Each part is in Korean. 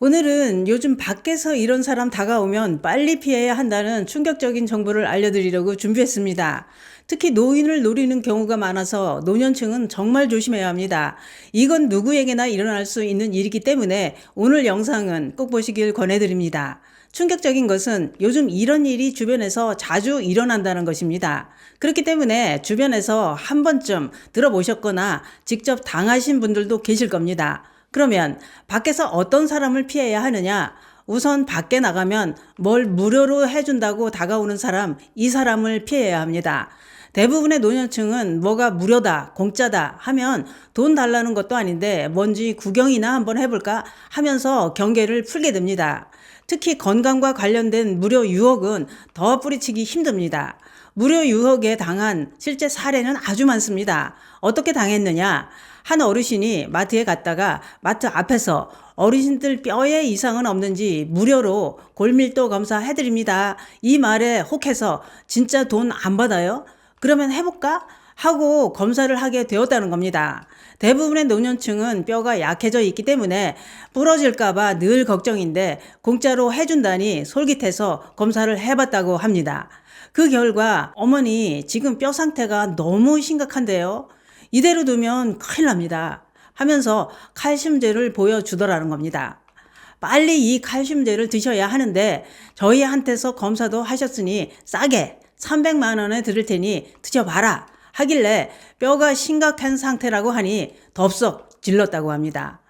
오늘은 요즘 밖에서 이런 사람 다가오면 빨리 피해야 한다는 충격적인 정보를 알려드리려고 준비했습니다. 특히 노인을 노리는 경우가 많아서 노년층은 정말 조심해야 합니다. 이건 누구에게나 일어날 수 있는 일이기 때문에 오늘 영상은 꼭 보시길 권해드립니다. 충격적인 것은 요즘 이런 일이 주변에서 자주 일어난다는 것입니다. 그렇기 때문에 주변에서 한 번쯤 들어보셨거나 직접 당하신 분들도 계실 겁니다. 그러면 밖에서 어떤 사람을 피해야 하느냐? 우선 밖에 나가면 뭘 무료로 해준다고 다가오는 사람, 이 사람을 피해야 합니다. 대부분의 노년층은 뭐가 무료다, 공짜다 하면 돈 달라는 것도 아닌데 뭔지 구경이나 한번 해볼까 하면서 경계를 풀게 됩니다. 특히 건강과 관련된 무료 유혹은 더 뿌리치기 힘듭니다. 무료 유혹에 당한 실제 사례는 아주 많습니다. 어떻게 당했느냐? 한 어르신이 마트에 갔다가 마트 앞에서 어르신들 뼈에 이상은 없는지 무료로 골밀도 검사 해드립니다. 이 말에 혹해서 진짜 돈 안 받아요? 그러면 해볼까? 하고 검사를 하게 되었다는 겁니다. 대부분의 노년층은 뼈가 약해져 있기 때문에 부러질까봐 늘 걱정인데 공짜로 해준다니 솔깃해서 검사를 해봤다고 합니다. 그 결과 어머니 지금 뼈 상태가 너무 심각한데요. 이대로 두면 큰일 납니다. 하면서 칼슘제를 보여주더라는 겁니다. 빨리 이 칼슘제를 드셔야 하는데 저희한테서 검사도 하셨으니 싸게 300만 원에 드릴 테니 드셔봐라 하길래 뼈가 심각한 상태라고 하니 덥석 질렀다고 합니다.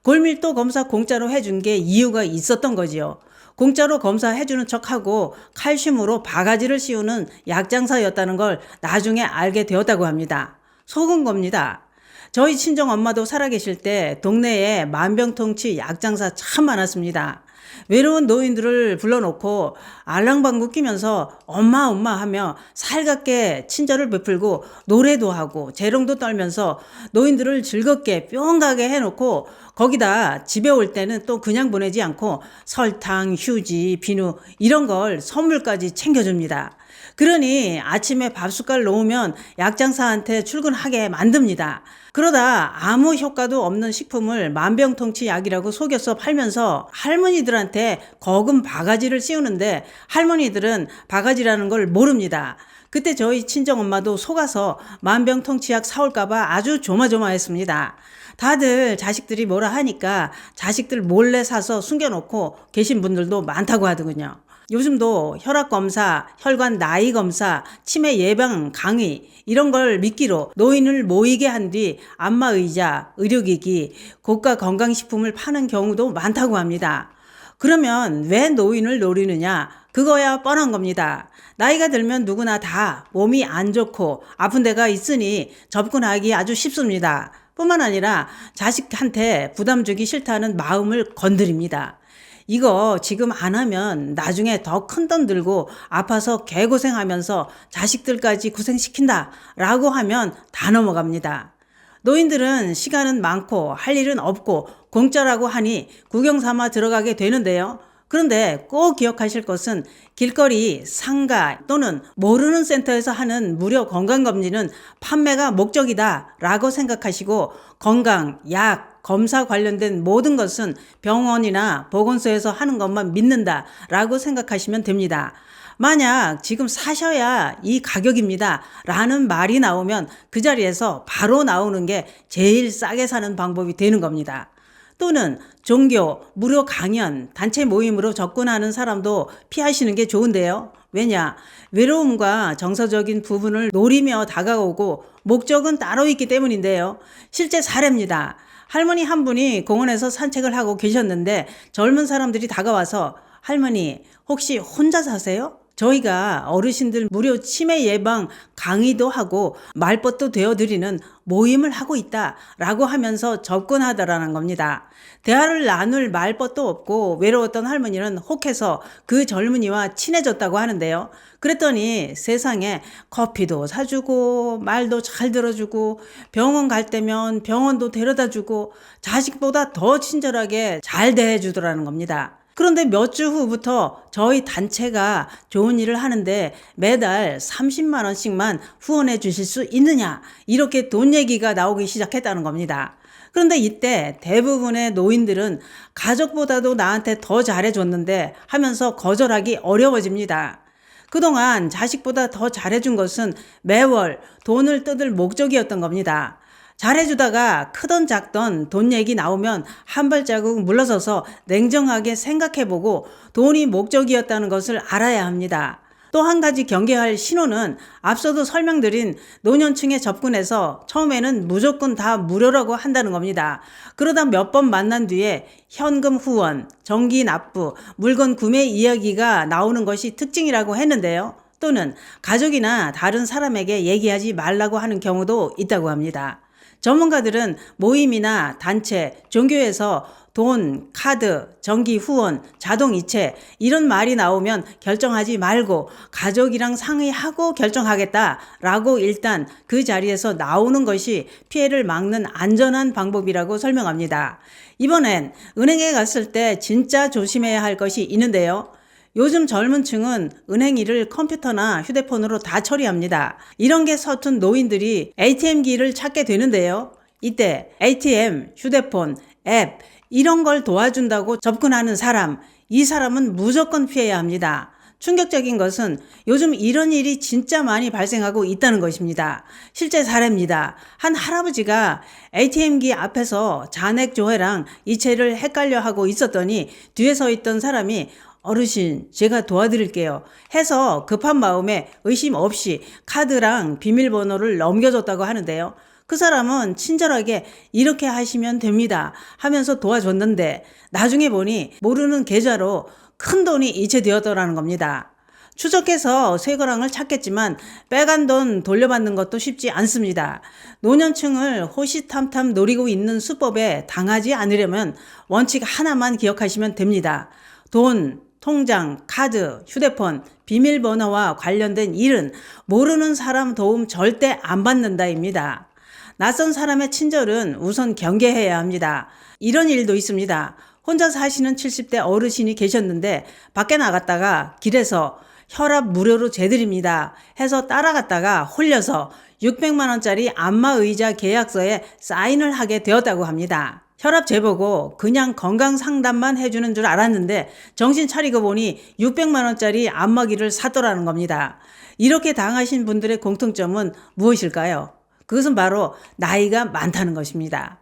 골밀도 검사 공짜로 해준 게 이유가 있었던 거지요. 공짜로 검사해주는 척하고 칼슘으로 바가지를 씌우는 약장사였다는 걸 나중에 알게 되었다고 합니다. 속은 겁니다. 저희 친정엄마도 살아계실 때 동네에 만병통치 약장사 참 많았습니다. 외로운 노인들을 불러놓고 알랑방구 끼면서 엄마 엄마 하며 살갑게 친절을 베풀고 노래도 하고 재롱도 떨면서 노인들을 즐겁게 뿅 가게 해놓고 거기다 집에 올 때는 또 그냥 보내지 않고 설탕, 휴지, 비누 이런 걸 선물까지 챙겨줍니다. 그러니 아침에 밥숟갈 놓으면 약장사한테 출근하게 만듭니다. 그러다 아무 효과도 없는 식품을 만병통치 약이라고 속여서 팔면서 할머니들한테 거금 바가지를 씌우는데 할머니들은 바가지라는 걸 모릅니다. 그때 저희 친정엄마도 속아서 만병통치약 사올까봐 아주 조마조마했습니다. 다들 자식들이 뭐라 하니까 자식들 몰래 사서 숨겨놓고 계신 분들도 많다고 하더군요. 요즘도 혈압검사, 혈관 나이검사, 치매 예방 강의 이런 걸 미끼로 노인을 모이게 한 뒤 안마의자, 의료기기, 고가 건강식품을 파는 경우도 많다고 합니다. 그러면 왜 노인을 노리느냐? 그거야 뻔한 겁니다. 나이가 들면 누구나 다 몸이 안 좋고 아픈 데가 있으니 접근하기 아주 쉽습니다. 뿐만 아니라 자식한테 부담 주기 싫다는 마음을 건드립니다. 이거 지금 안 하면 나중에 더 큰 돈 들고 아파서 개고생하면서 자식들까지 고생시킨다 라고 하면 다 넘어갑니다. 노인들은 시간은 많고 할 일은 없고 공짜라고 하니 구경 삼아 들어가게 되는데요. 그런데 꼭 기억하실 것은 길거리, 상가 또는 모르는 센터에서 하는 무료 건강검진은 판매가 목적이다 라고 생각하시고 건강, 약, 검사 관련된 모든 것은 병원이나 보건소에서 하는 것만 믿는다 라고 생각하시면 됩니다. 만약 지금 사셔야 이 가격입니다 라는 말이 나오면 그 자리에서 바로 나오는 게 제일 싸게 사는 방법이 되는 겁니다. 또는 종교, 무료 강연, 단체 모임으로 접근하는 사람도 피하시는 게 좋은데요. 왜냐? 외로움과 정서적인 부분을 노리며 다가오고 목적은 따로 있기 때문인데요. 실제 사례입니다. 할머니 한 분이 공원에서 산책을 하고 계셨는데 젊은 사람들이 다가와서 할머니 혹시 혼자 사세요? 저희가 어르신들 무료 치매 예방 강의도 하고 말벗도 되어드리는 모임을 하고 있다라고 하면서 접근하더라는 겁니다. 대화를 나눌 말벗도 없고 외로웠던 할머니는 혹해서 그 젊은이와 친해졌다고 하는데요. 그랬더니 세상에 커피도 사주고 말도 잘 들어주고 병원 갈 때면 병원도 데려다주고 자식보다 더 친절하게 잘 대해주더라는 겁니다. 그런데 몇 주 후부터 저희 단체가 좋은 일을 하는데 매달 30만 원씩만 후원해 주실 수 있느냐 이렇게 돈 얘기가 나오기 시작했다는 겁니다. 그런데 이때 대부분의 노인들은 가족보다도 나한테 더 잘해줬는데 하면서 거절하기 어려워집니다. 그동안 자식보다 더 잘해준 것은 매월 돈을 뜯을 목적이었던 겁니다. 잘해주다가 크던 작던 돈 얘기 나오면 한 발자국 물러서서 냉정하게 생각해보고 돈이 목적이었다는 것을 알아야 합니다. 또 한 가지 경계할 신호는 앞서도 설명드린 노년층에 접근해서 처음에는 무조건 다 무료라고 한다는 겁니다. 그러다 몇 번 만난 뒤에 현금 후원, 정기 납부, 물건 구매 이야기가 나오는 것이 특징이라고 했는데요. 또는 가족이나 다른 사람에게 얘기하지 말라고 하는 경우도 있다고 합니다. 전문가들은 모임이나 단체, 종교에서 돈, 카드, 정기 후원, 자동 이체 이런 말이 나오면 결정하지 말고 가족이랑 상의하고 결정하겠다라고 일단 그 자리에서 나오는 것이 피해를 막는 안전한 방법이라고 설명합니다. 이번엔 은행에 갔을 때 진짜 조심해야 할 것이 있는데요. 요즘 젊은 층은 은행 일을 컴퓨터나 휴대폰으로 다 처리합니다. 이런 게 서툰 노인들이 ATM기를 찾게 되는데요. 이때 ATM, 휴대폰, 앱 이런 걸 도와준다고 접근하는 사람, 이 사람은 무조건 피해야 합니다. 충격적인 것은 요즘 이런 일이 진짜 많이 발생하고 있다는 것입니다. 실제 사례입니다. 한 할아버지가 ATM기 앞에서 잔액 조회랑 이체를 헷갈려 하고 있었더니 뒤에 서 있던 사람이 어르신, 제가 도와드릴게요 해서 급한 마음에 의심 없이 카드랑 비밀번호를 넘겨줬다고 하는데요. 그 사람은 친절하게 이렇게 하시면 됩니다 하면서 도와줬는데 나중에 보니 모르는 계좌로 큰 돈이 이체되었더라는 겁니다. 추적해서 쇠거랑을 찾겠지만 빼간 돈 돌려받는 것도 쉽지 않습니다. 노년층을 호시탐탐 노리고 있는 수법에 당하지 않으려면 원칙 하나만 기억하시면 됩니다. 돈, 통장, 카드, 휴대폰, 비밀번호와 관련된 일은 모르는 사람 도움 절대 안 받는다입니다. 낯선 사람의 친절은 우선 경계해야 합니다. 이런 일도 있습니다. 혼자 사시는 70대 어르신이 계셨는데 밖에 나갔다가 길에서 혈압 무료로 재드립니다 해서 따라갔다가 홀려서 600만 원짜리 안마의자 계약서에 사인을 하게 되었다고 합니다. 혈압 재보고 그냥 건강 상담만 해주는 줄 알았는데 정신 차리고 보니 600만 원짜리 안마기를 샀더라는 겁니다. 이렇게 당하신 분들의 공통점은 무엇일까요? 그것은 바로 나이가 많다는 것입니다.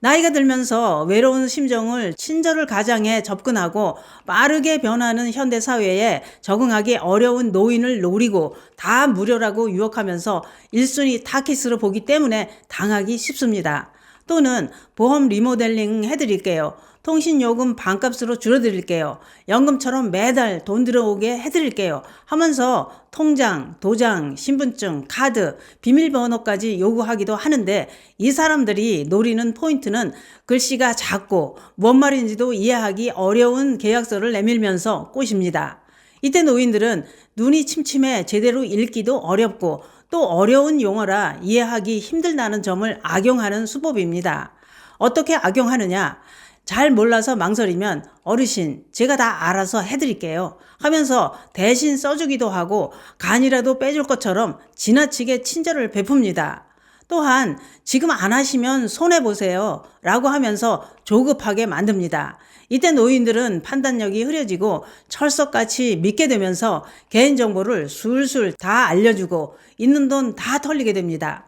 나이가 들면서 외로운 심정을 친절을 가장해 접근하고 빠르게 변하는 현대사회에 적응하기 어려운 노인을 노리고 다 무료라고 유혹하면서 1순위 타깃으로 보기 때문에 당하기 쉽습니다. 또는 보험 리모델링 해드릴게요. 통신요금 반값으로 줄여드릴게요. 연금처럼 매달 돈 들어오게 해드릴게요 하면서 통장, 도장, 신분증, 카드, 비밀번호까지 요구하기도 하는데 이 사람들이 노리는 포인트는 글씨가 작고 뭔 말인지도 이해하기 어려운 계약서를 내밀면서 꼬십니다. 이때 노인들은 눈이 침침해 제대로 읽기도 어렵고 또 어려운 용어라 이해하기 힘들다는 점을 악용하는 수법입니다. 어떻게 악용하느냐? 잘 몰라서 망설이면 어르신, 제가 다 알아서 해드릴게요 하면서 대신 써주기도 하고 간이라도 빼줄 것처럼 지나치게 친절을 베풉니다. 또한 지금 안 하시면 손해보세요 라고 하면서 조급하게 만듭니다. 이때 노인들은 판단력이 흐려지고 철석같이 믿게 되면서 개인정보를 술술 다 알려주고 있는 돈 다 털리게 됩니다.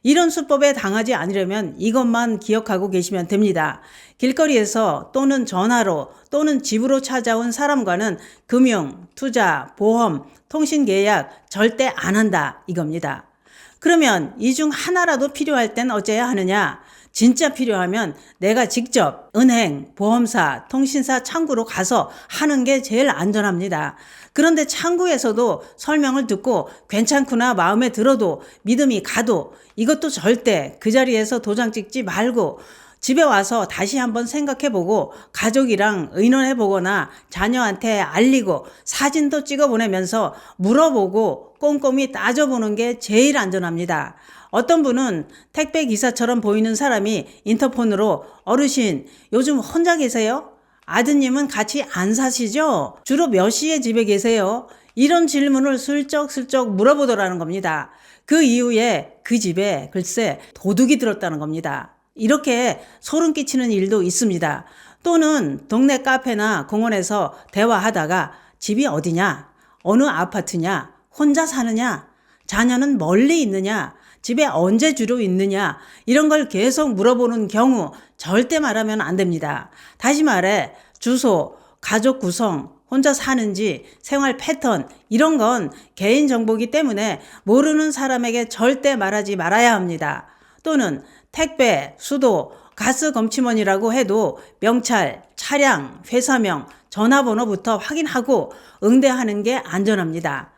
이런 수법에 당하지 않으려면 이것만 기억하고 계시면 됩니다. 길거리에서 또는 전화로 또는 집으로 찾아온 사람과는 금융, 투자, 보험, 통신계약 절대 안 한다 이겁니다. 그러면 이 중 하나라도 필요할 땐 어째야 하느냐? 진짜 필요하면 내가 직접 은행, 보험사, 통신사 창구로 가서 하는 게 제일 안전합니다. 그런데 창구에서도 설명을 듣고 괜찮구나 마음에 들어도 믿음이 가도 이것도 절대 그 자리에서 도장 찍지 말고 집에 와서 다시 한번 생각해보고 가족이랑 의논해보거나 자녀한테 알리고 사진도 찍어보내면서 물어보고 꼼꼼히 따져보는 게 제일 안전합니다. 어떤 분은 택배 기사처럼 보이는 사람이 인터폰으로 어르신 요즘 혼자 계세요? 아드님은 같이 안 사시죠? 주로 몇 시에 집에 계세요? 이런 질문을 슬쩍슬쩍 물어보더라는 겁니다. 그 이후에 그 집에 글쎄 도둑이 들었다는 겁니다. 이렇게 소름 끼치는 일도 있습니다. 또는 동네 카페나 공원에서 대화하다가 집이 어디냐? 어느 아파트냐? 혼자 사느냐? 자녀는 멀리 있느냐? 집에 언제 주로 있느냐? 이런 걸 계속 물어보는 경우 절대 말하면 안 됩니다. 다시 말해 주소, 가족 구성, 혼자 사는지, 생활 패턴 이런 건 개인정보이기 때문에 모르는 사람에게 절대 말하지 말아야 합니다. 또는 택배, 수도, 가스 검침원이라고 해도 명찰, 차량, 회사명, 전화번호부터 확인하고 응대하는 게 안전합니다.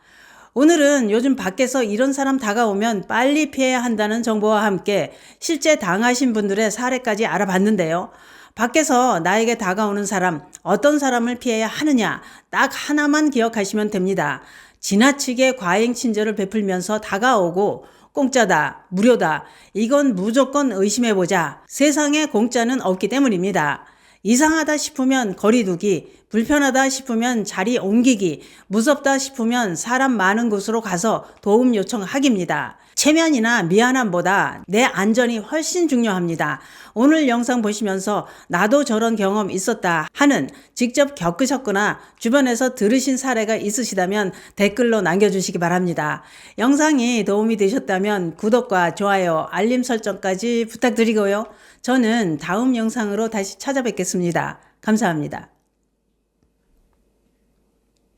오늘은 요즘 밖에서 이런 사람 다가오면 빨리 피해야 한다는 정보와 함께 실제 당하신 분들의 사례까지 알아봤는데요. 밖에서 나에게 다가오는 사람, 어떤 사람을 피해야 하느냐 딱 하나만 기억하시면 됩니다. 지나치게 과잉 친절을 베풀면서 다가오고 공짜다, 무료다, 이건 무조건 의심해보자. 세상에 공짜는 없기 때문입니다. 이상하다 싶으면 거리두기, 불편하다 싶으면 자리 옮기기, 무섭다 싶으면 사람 많은 곳으로 가서 도움 요청하기입니다. 체면이나 미안함보다 내 안전이 훨씬 중요합니다. 오늘 영상 보시면서 나도 저런 경험 있었다 하는 직접 겪으셨거나 주변에서 들으신 사례가 있으시다면 댓글로 남겨주시기 바랍니다. 영상이 도움이 되셨다면 구독과 좋아요, 알림 설정까지 부탁드리고요. 저는 다음 영상으로 다시 찾아뵙겠습니다. 감사합니다.